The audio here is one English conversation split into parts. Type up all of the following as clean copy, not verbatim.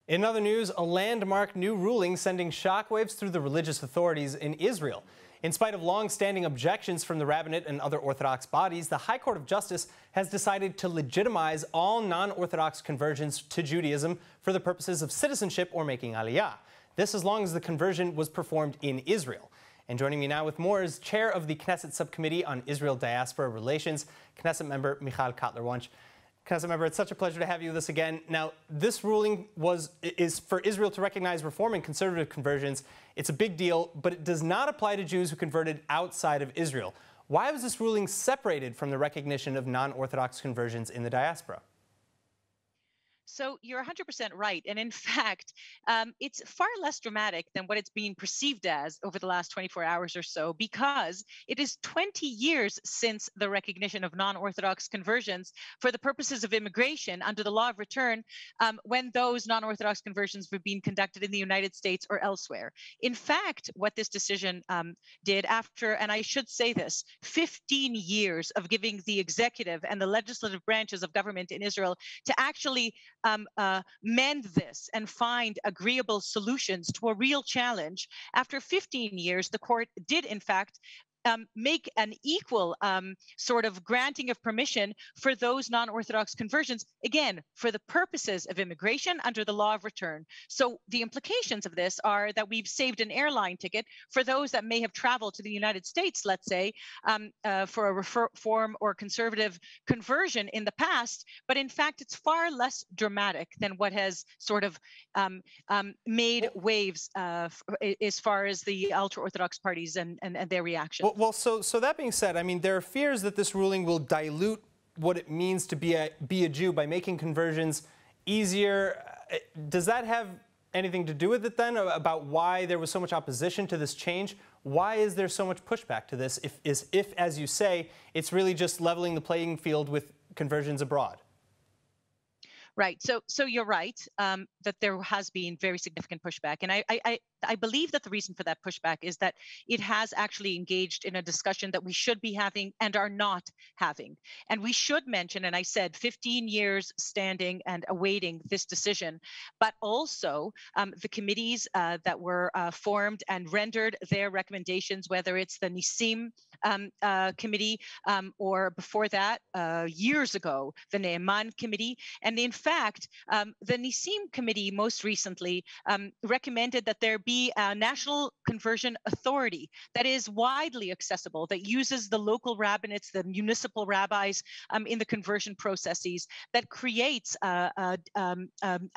In other news, a landmark new ruling sending shockwaves through the religious authorities in Israel. In spite of long-standing objections from the rabbinate and other Orthodox bodies, the High Court of Justice has decided to legitimize all non-Orthodox conversions to Judaism for the purposes of citizenship or making aliyah. This as long as the conversion was performed in Israel. And joining me now with more is Chair of the Knesset Subcommittee on Israel-Diaspora Relations, Knesset member Michal Cotler-Wunsh. Knesset member, it's such a pleasure to have you with us again. Now, this ruling is for Israel to recognize Reform and conservative conversions. It's a big deal, but it does not apply to Jews who converted outside of Israel. Why was this ruling separated from the recognition of non-Orthodox conversions in the diaspora? So you're 100% right. And in fact, it's far less dramatic than what it's being perceived as over the last 24 hours or so, because it is 20 years since the recognition of non-Orthodox conversions for the purposes of immigration under the law of return, when those non-Orthodox conversions were being conducted in the United States or elsewhere. In fact, what this decision did after, and I should say this, 15 years of giving the executive and the legislative branches of government in Israel to actually mend this and find agreeable solutions to a real challenge. After 15 years, the court did, in fact, make an equal sort of granting of permission for those non-Orthodox conversions, again, for the purposes of immigration under the law of return. So the implications of this are that we've saved an airline ticket for those that may have traveled to the United States, let's say, for a reform or conservative conversion in the past, but in fact, it's far less dramatic than what has sort of made waves as far as the ultra-Orthodox parties and their reaction. Well, so that being said, I mean, there are fears that this ruling will dilute what it means to be a Jew by making conversions easier. Does that have anything to do with it then, about why there was so much opposition to this change? Why is there so much pushback to this if, as you say, it's really just leveling the playing field with conversions abroad? Right. So you're right that there has been very significant pushback. And I believe that the reason for that pushback is that it has actually engaged in a discussion that we should be having and are not having. And we should mention, and I said 15 years standing and awaiting this decision, but also the committees that were formed and rendered their recommendations, whether it's the Nisim committee or before that, years ago, the Ne'eman committee. And in fact, the Nisim committee most recently recommended that there be a national conversion authority that is widely accessible, that uses the local rabbinates, the municipal rabbis in the conversion processes, that creates a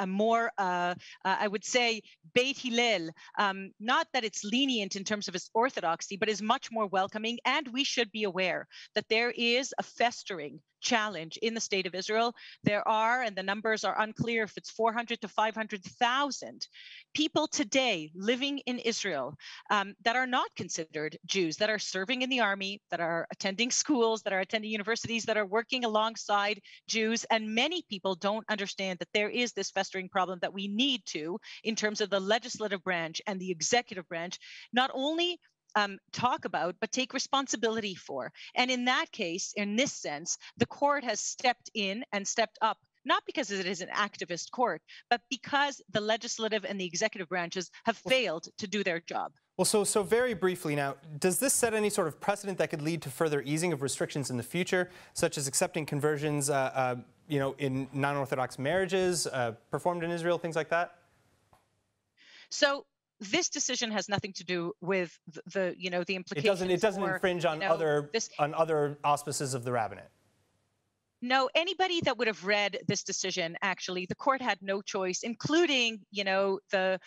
more, I would say, Beit Hillel, not that it's lenient in terms of its orthodoxy, but is much more welcoming. And we should be aware that there is a festering challenge in the state of Israel. There are, and the numbers are unclear if it's 400 to 500,000 people today living in Israel that are not considered Jews, that are serving in the army, that are attending schools, that are attending universities, that are working alongside Jews. And many people don't understand that there is this festering problem that we need to, in terms of the legislative branch and the executive branch, not only talk about, but take responsibility for. And in that case, in this sense, the court has stepped in and stepped up, not because it is an activist court, but because the legislative and the executive branches have failed to do their job. Well, so very briefly now, does this set any sort of precedent that could lead to further easing of restrictions in the future, such as accepting conversions, in non-Orthodox marriages performed in Israel, things like that? So this decision has nothing to do with the implications. It doesn't infringe on other auspices of the rabbinate. No, anybody that would have read this decision, actually, the court had no choice, including, the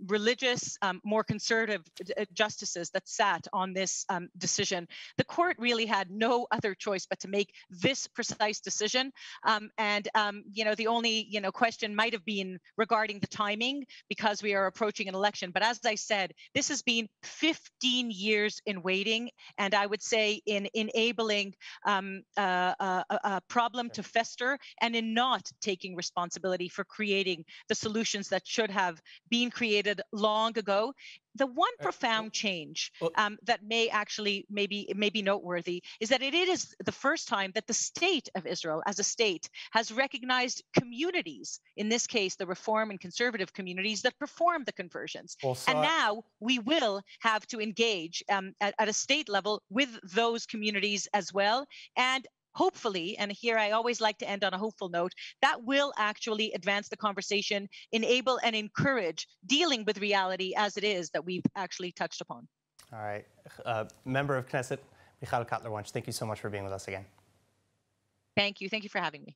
religious, more conservative justices that sat on this decision. The court really had no other choice but to make this precise decision. The only, question might have been regarding the timing, because we are approaching an election. But as I said, this has been 15 years in waiting, and I would say in enabling problem to fester and in not taking responsibility for creating the solutions that should have been created long ago. The one profound change that may actually maybe noteworthy is that it is the first time that the state of Israel as a state has recognized communities, in this case the Reform and conservative communities that perform the conversions. And now we will have to engage at a state level with those communities as well. And hopefully, and here I always like to end on a hopeful note, that will actually advance the conversation, enable and encourage dealing with reality as it is that we've actually touched upon. All right. Member of Knesset, Michal Cotler-Wunsh, thank you so much for being with us again. Thank you. Thank you for having me.